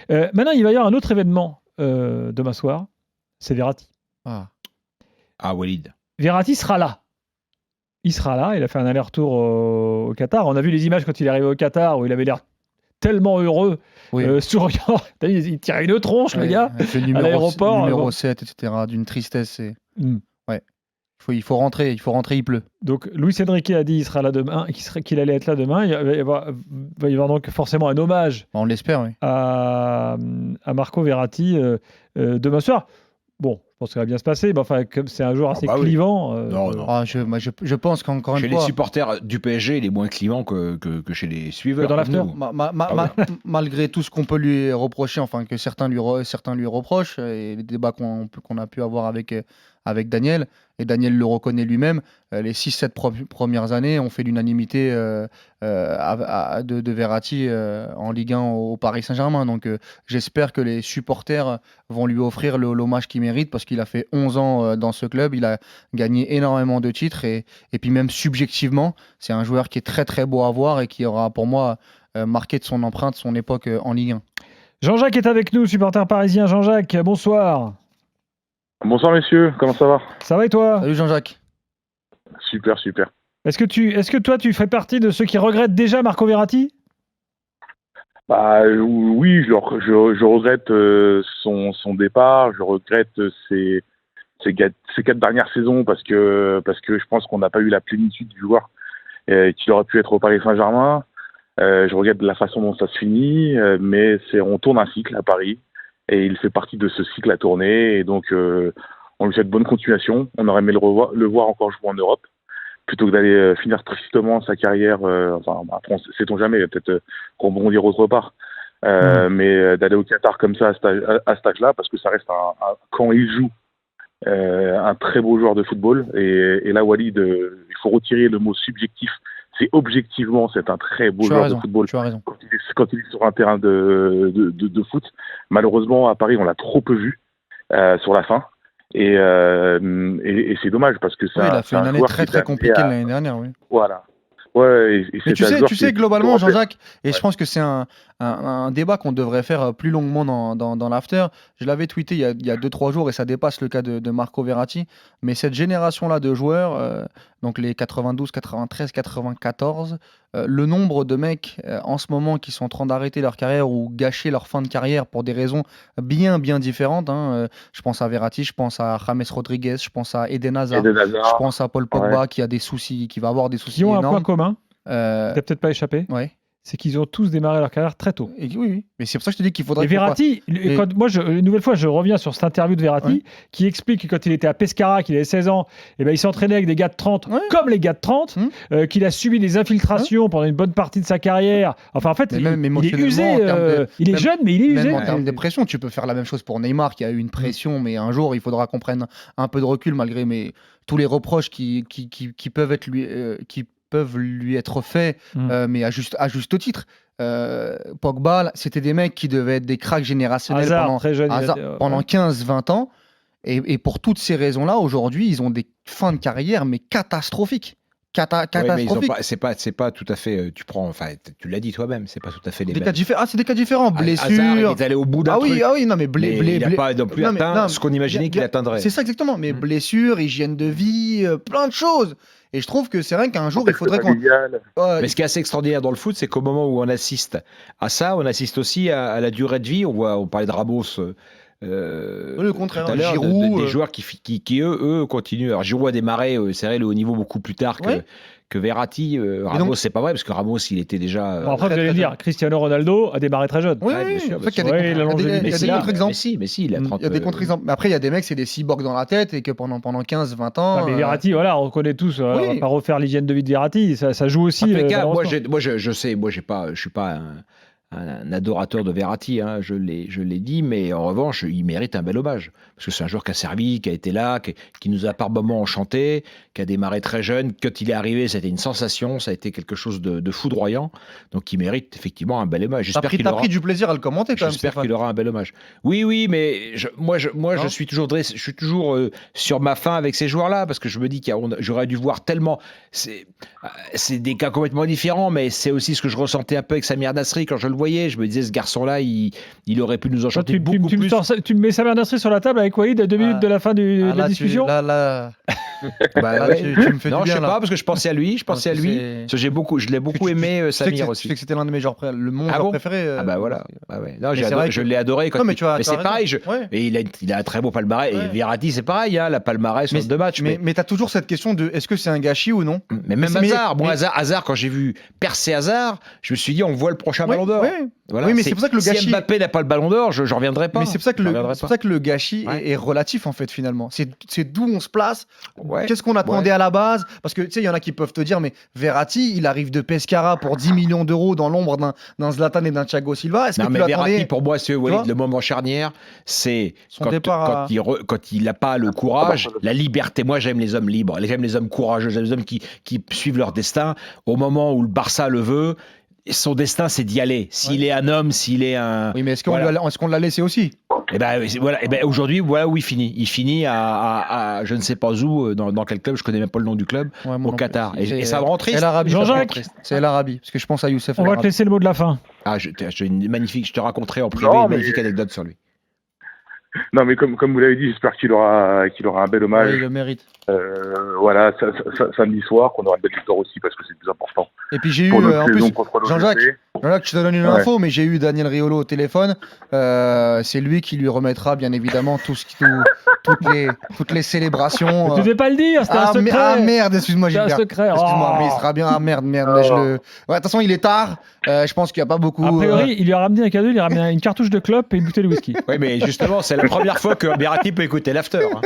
Maintenant, il va y avoir un autre événement demain soir. C'est Verratti. Walid. Verratti sera là. Il sera là. Il a fait un aller-retour au Qatar. On a vu les images quand il est arrivé au Qatar où il avait l'air tellement heureux. Souriant. Il tirait une tronche, le gars, à l'aéroport. Numéro 7, etc. D'une tristesse. Ouais. Il faut rentrer, il pleut. Donc, Luis Enrique a dit qu'il sera là demain, qu'il allait être là demain. Il va y avoir donc forcément un hommage. On l'espère, oui. À Marco Verratti demain soir. Bon, je pense que ça va bien se passer. Mais enfin, comme c'est un joueur assez clivant. Non. Je pense qu'encore une fois. Chez les supporters du PSG, il est moins clivant que chez les suiveurs. Que dans l'after. Malgré tout ce qu'on peut lui reprocher, enfin que certains lui reprochent, et les débats qu'on a pu avoir avec Daniel, et Daniel le reconnaît lui-même, les 6-7 premières années ont fait l'unanimité de Verratti en Ligue 1 au Paris Saint-Germain. Donc j'espère que les supporters vont lui offrir l'hommage qu'il mérite, parce qu'il a fait 11 ans dans ce club, il a gagné énormément de titres, et puis même subjectivement, c'est un joueur qui est très très beau à voir et qui aura pour moi marqué de son empreinte son époque en Ligue 1. Jean-Jacques est avec nous, supporter parisien. Jean-Jacques, bonsoir. Bonsoir messieurs, comment ça va ? Ça va et toi ? Salut Jean-Jacques. Super. Est-ce que toi tu fais partie de ceux qui regrettent déjà Marco Verratti ? Oui, je regrette son départ, je regrette ses 4 dernières saisons parce que je pense qu'on n'a pas eu la plénitude du joueur qu'il aurait pu être au Paris Saint-Germain. Je regrette la façon dont ça se finit, mais on tourne un cycle à Paris. Et il fait partie de ce cycle à tourner. Et donc, on lui souhaite bonne continuation. On aurait aimé le voir encore jouer en Europe, plutôt que d'aller finir tristement sa carrière. Après, sait-on jamais, peut-être rebondir autre part. Mais d'aller au Qatar comme ça, à cet âge-là, parce que ça reste quand il joue, un très beau joueur de football. Et là, Walid, il faut retirer le mot subjectif. C'est objectivement, c'est un très beau joueur de football. Tu as raison. Quand il est sur un terrain de foot. Malheureusement, à Paris, on l'a trop peu vu sur la fin. Et c'est dommage parce que ça. Il a fait une année très très compliquée l'année dernière. Oui. Voilà. Ouais, mais tu sais globalement, Jean-Jacques, et je pense que c'est un débat qu'on devrait faire plus longuement dans l'after. Je l'avais tweeté il y a 2-3 jours et ça dépasse le cas de Marco Verratti. Mais cette génération-là de joueurs, donc les 92, 93, 94, le nombre de mecs en ce moment qui sont en train d'arrêter leur carrière ou gâcher leur fin de carrière pour des raisons bien différentes. Je pense à Verratti, je pense à James Rodriguez, je pense à Eden Hazard, je pense à Paul Pogba qui a des soucis, qui va avoir des soucis énormes. Qui ont un point commun, qui n'a peut-être pas échappé. Ouais. C'est qu'ils ont tous démarré leur carrière très tôt. Oui. Mais c'est pour ça que je te dis qu'il faudrait... Et Verratti, une nouvelle fois, je reviens sur cette interview de Verratti, qui explique que quand il était à Pescara, qu'il avait 16 ans, il s'entraînait avec des gars de 30, comme les gars de 30, qu'il a subi des infiltrations pendant une bonne partie de sa carrière. Enfin, en fait, il est usé. Il est jeune, mais il est usé. Même en termes de pression, tu peux faire la même chose pour Neymar, qui a eu une pression, mais un jour, il faudra qu'on prenne un peu de recul, malgré tous les reproches qui peuvent être peuvent lui être faits, mais à juste titre. Pogba, c'était des mecs qui devaient être des cracks générationnels pendant 15-20 ans. Et pour toutes ces raisons-là, aujourd'hui, ils ont des fins de carrière, mais catastrophiques. Catastrophique. C'est pas tout à fait. Tu l'as dit toi-même, c'est pas tout à fait les mêmes. C'est des cas différents. Blessure. Hazard, il est allé au bout d'un truc. Non, mais il n'a pas non plus atteint ce qu'on imaginait qu'il atteindrait. C'est ça exactement. Mais blessure, hygiène de vie, plein de choses. Et je trouve que c'est vrai qu'un jour, il faudrait qu'on... Mais ce qui est assez extraordinaire dans le foot, c'est qu'au moment où on assiste à ça, on assiste aussi à la durée de vie. On parlait de Ramos le contraire, tout à l'heure, Giroud, des joueurs qui eux continuent. Alors Giroud a démarré, c'est vrai, le haut niveau beaucoup plus tard que Verratti. Ramos, c'est pas vrai, parce que Ramos, il était déjà... après, vous allez dire, Cristiano Ronaldo a démarré très jeune. Oui, bien sûr. Il y a des contre-exemples. Mais si, il a 30... Il y a des contre-exemples. Mais après, il y a des mecs, c'est des cyborgs dans la tête, et que pendant 15-20 ans... mais Verratti, on connaît tous. On va pas refaire l'hygiène de vie de Verratti. Ça joue aussi. Moi, je sais, je suis pas un adorateur de Verratti, je l'ai dit, mais en revanche, il mérite un bel hommage. Parce que c'est un joueur qui a servi, qui a été là, qui nous a par moments enchantés, qui a démarré très jeune. Quand il est arrivé, c'était une sensation, ça a été quelque chose de foudroyant. Donc, il mérite effectivement un bel hommage. T'as pris du plaisir à le commenter quand même. J'espère qu'il aura un bel hommage. Oui, mais je suis toujours sur ma faim avec ces joueurs-là, parce que je me dis que j'aurais dû voir tellement... C'est des cas complètement différents, mais c'est aussi ce que je ressentais un peu avec Samir Nasri quand je le voyais. Je me disais, ce garçon-là, il aurait pu nous Toi, enchanter beaucoup tu me plus. tu me mets Samir Nasri sur la table avec Walid à 2 minutes de la fin de la discussion. Là, Bah, là, ouais. tu me fais Non, du je bien, sais là. pas, parce que je pensais à lui. Parce que je l'ai beaucoup aimé, Samir aussi. Tu sais que c'était l'un de mes joueurs mon Ah joueur bon préféré. Ah bah voilà. Ah ouais. Non, Mais c'est vrai je que- l'ai adoré. Non, mais tu as c'est raison. pareil. Ouais. Et il a un très beau palmarès. Ouais. Et Verratti, c'est pareil. Hein, la palmarès sur 2 matchs. Mais tu as toujours cette question de est-ce que c'est un gâchis ou non? Mais même Mais- Hazard, mais- Hazard, quand j'ai vu percer Hazard, je me suis dit, on voit le prochain Ballon d'Or. Ouais. Voilà, Oui, mais c'est pour ça que le si gâchis- Mbappé n'a pas le Ballon d'Or, je reviendrai pas. Mais c'est pour ça que Je reviendrai c'est pour ça que le gâchis Ouais. est relatif en fait finalement. C'est d'où on se place. Ouais. Qu'est-ce qu'on attendait à la base? Parce que tu sais, il y en a qui peuvent te dire, mais Verratti, il arrive de Pescara pour 10 millions d'euros dans l'ombre d'un Zlatan et d'un Thiago Silva. Est-ce que Non, tu mais l'attendais? Verratti, pour moi, c'est vois le moment charnière, c'est Son quand, départ quand il n'a pas le courage, la liberté. Moi, j'aime les hommes libres, j'aime les hommes courageux, j'aime les hommes qui suivent leur destin. Au moment où le Barça le veut, son destin, c'est d'y aller. S'il est un homme, s'il est un... Oui, mais est-ce qu'on Voilà. est-ce qu'on l'a laissé aussi? Et ben voilà. Et ben aujourd'hui, voilà où il finit. Il finit à je ne sais pas où, dans quel club. Je connais même pas le nom du club. Ouais, moi Au non Qatar. plus. Et ça me rend triste. El Arabi, ça me rend Jean-Jacques. triste. C'est El Arabi, parce que je pense à Youssef On El va te Arabi. laisser le mot de la fin. Ah, j'ai une magnifique. Je te raconterai en privé Non, une mais- magnifique anecdote sur lui. Non, mais comme vous l'avez dit, j'espère qu'il aura un bel Ouais, hommage. il le mérite. Voilà, samedi soir, qu'on aura une belle victoire aussi, parce que c'est le plus important. Et puis j'ai eu, Pour notre en plus, saison contre l'OGC. Jean-Jacques, je te donne une Ouais. info, mais j'ai eu Daniel Riolo au téléphone. C'est lui qui lui remettra, bien évidemment, toutes les célébrations. Tu devais pas le dire, c'était un secret. Ah merde, excuse-moi, C'était un Gilbert. secret. Excuse-moi, Oh. mais il sera bien. Ah merde, mais je le. Ouais, de toute façon, il est tard. Je pense qu'il n'y a pas beaucoup. A priori, il lui a ramené un cadeau, il lui a ramené une cartouche de clope et une bouteille de whisky. Oui, mais justement, c'est la première fois que Verratti peut écouter l'after. Hein.